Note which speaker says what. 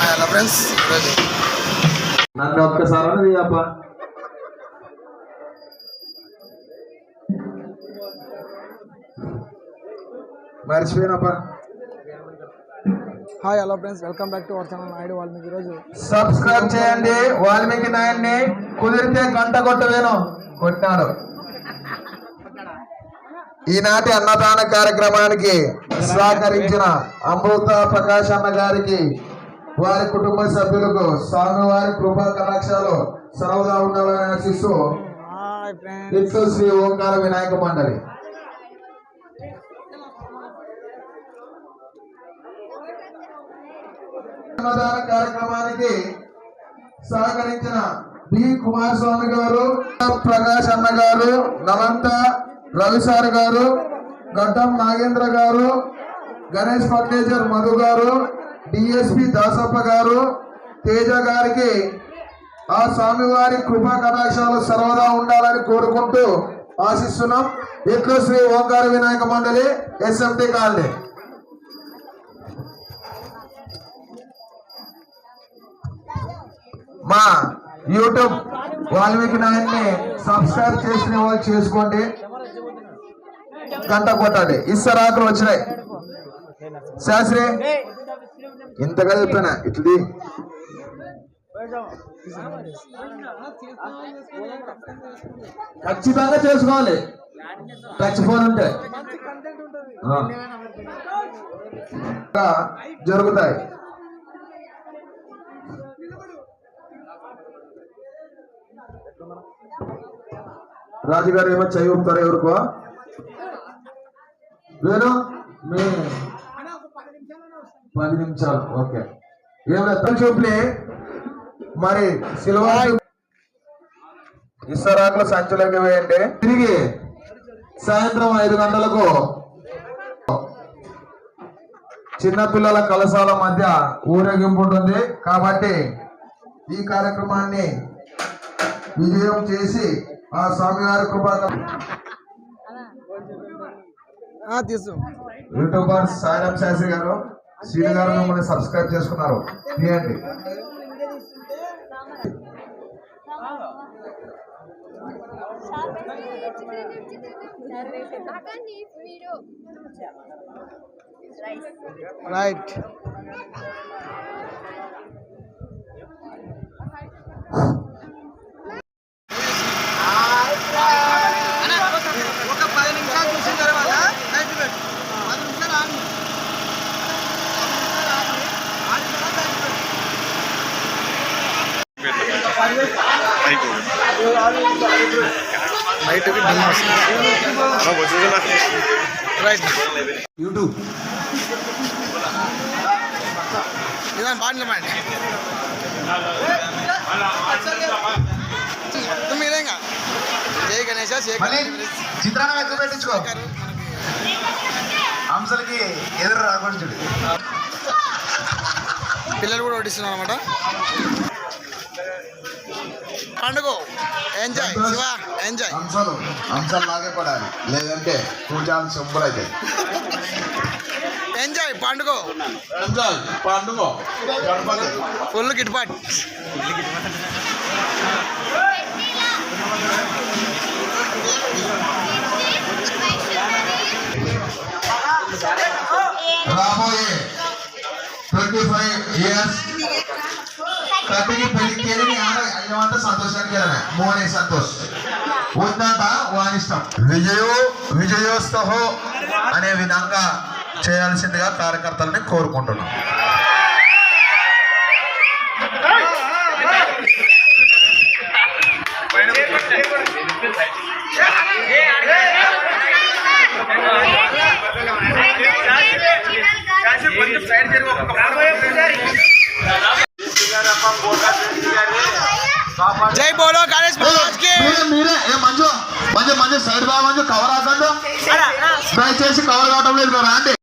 Speaker 1: Hello friends,
Speaker 2: నన్ను ఒక్కసారి అప్ప మర్చిపోయినప్ప.
Speaker 1: Hi hello friends, welcome back to our channel Naidu Valmiki. ఈరోజు
Speaker 2: సబ్స్క్రైబ్ చేయండి వాల్మీకి నాయుడిని. కుదిరితే గంట కొట్టవేను కొట్టినాడు. ఈనాటి అన్నదాన కార్యక్రమానికి సహకరించిన అమృత ప్రకాష్ అన్న గారికి, వారి కుటుంబ సభ్యులకు స్వామివారి కృపా కటాక్షాలు సర్వదా ఉండాలని ఆశిస్తూ ఇట్లు శ్రీ ఓంకార వినాయక మండలి అన్నదాన కార్యక్రమానికి సహకరించిన బి కుమారస్వామి గారు, ప్రకాష్ అన్న గారు, నలంత రవిసార్ గారు, గడ్డం నాగేంద్ర గారు, గణేష్ ఫర్నిచర్ మధు గారు, డిఎస్పి దాసప్ప గారు, తేజ గారికి ఆ స్వామివారి కృపా కటాక్షాలు సర్వదా ఉండాలని కోరుకుంటూ ఆశిస్తున్నాం. ఇట్లు శ్రీ ఓంకార వినాయక మండలి, ఎస్ఎంటి కాలనీ. మా యూట్యూబ్ వాల్మీకి నాయుడిని సబ్స్క్రైబ్ చేసిన వాళ్ళు చేసుకోండి, గంట కొట్టండి. ఇస్తరాకులు వచ్చినాయి. శాస్త్రి ఇంతగా చెప్పానా ఇట్లది ఖచ్చితంగా చేసుకోవాలి. టచ్ ఫోన్ ఉంటే జరుగుతాయి. రాజుగారు ఏమో చేయి ఊపుతారు ఎవరికో. వేరు మీ 10 నిమిషాలు ఓకే. ఏమైనా చూపులే మరి సిల్వా ఇస్తరాకుల సంచులకి వేయండి. తిరిగి సాయంత్రం 5 గంటలకు చిన్నపిల్లల కలశాల మధ్య ఊరేగింపు ఉంటుంది. కాబట్టి ఈ కార్యక్రమాన్ని విజయం చేసి ఆ స్వామివారి కృపా యూట్యూబర్ సాయిరాం శాస్త్రి గారు, శ్రీని గారు మిమ్మల్ని సబ్స్క్రైబ్ చేసుకున్నారు. తీయండి.
Speaker 1: రైట్.
Speaker 2: यूट्यूब చిత్రాన్ని ఎక్కువ పెట్టించుకో, అంశాలకి ఎదురు రాకూడదు. చూడు
Speaker 1: పిల్లలు కూడా వడ్డిస్తున్నారు అనమాట. పండుగ ఎంజాయ్ శివ ఎంజాయ్.
Speaker 2: అంశాలు లాగే పడాలి, లేదంటే పూజాలు సింపుల్ అవుతాయి.
Speaker 1: ఎంజాయ్ పండుగ,
Speaker 2: ఎంజాయ్ పండుగ
Speaker 1: ఫుల్ గిట్బాట్.
Speaker 2: రాబోయే 25 years కట్టికి పెళ్లికి అయ్యమంటే సంతోషానికి వెళ్ళాను. మోనే సంతోష్ ఉందంట వానిష్టం. విజయోత్సవం అనే విధంగా చేయాల్సిందిగా కార్యకర్తలని కోరుకుంటున్నాం.
Speaker 1: జై బోలో గణేష్ మహారాజ్ కి
Speaker 2: మీరే మంచి మంచి మంచి సైడ్ బాగా మంచి కవర్ ఆకండి దయచేసి కవర్ కావటం లేదు రాండి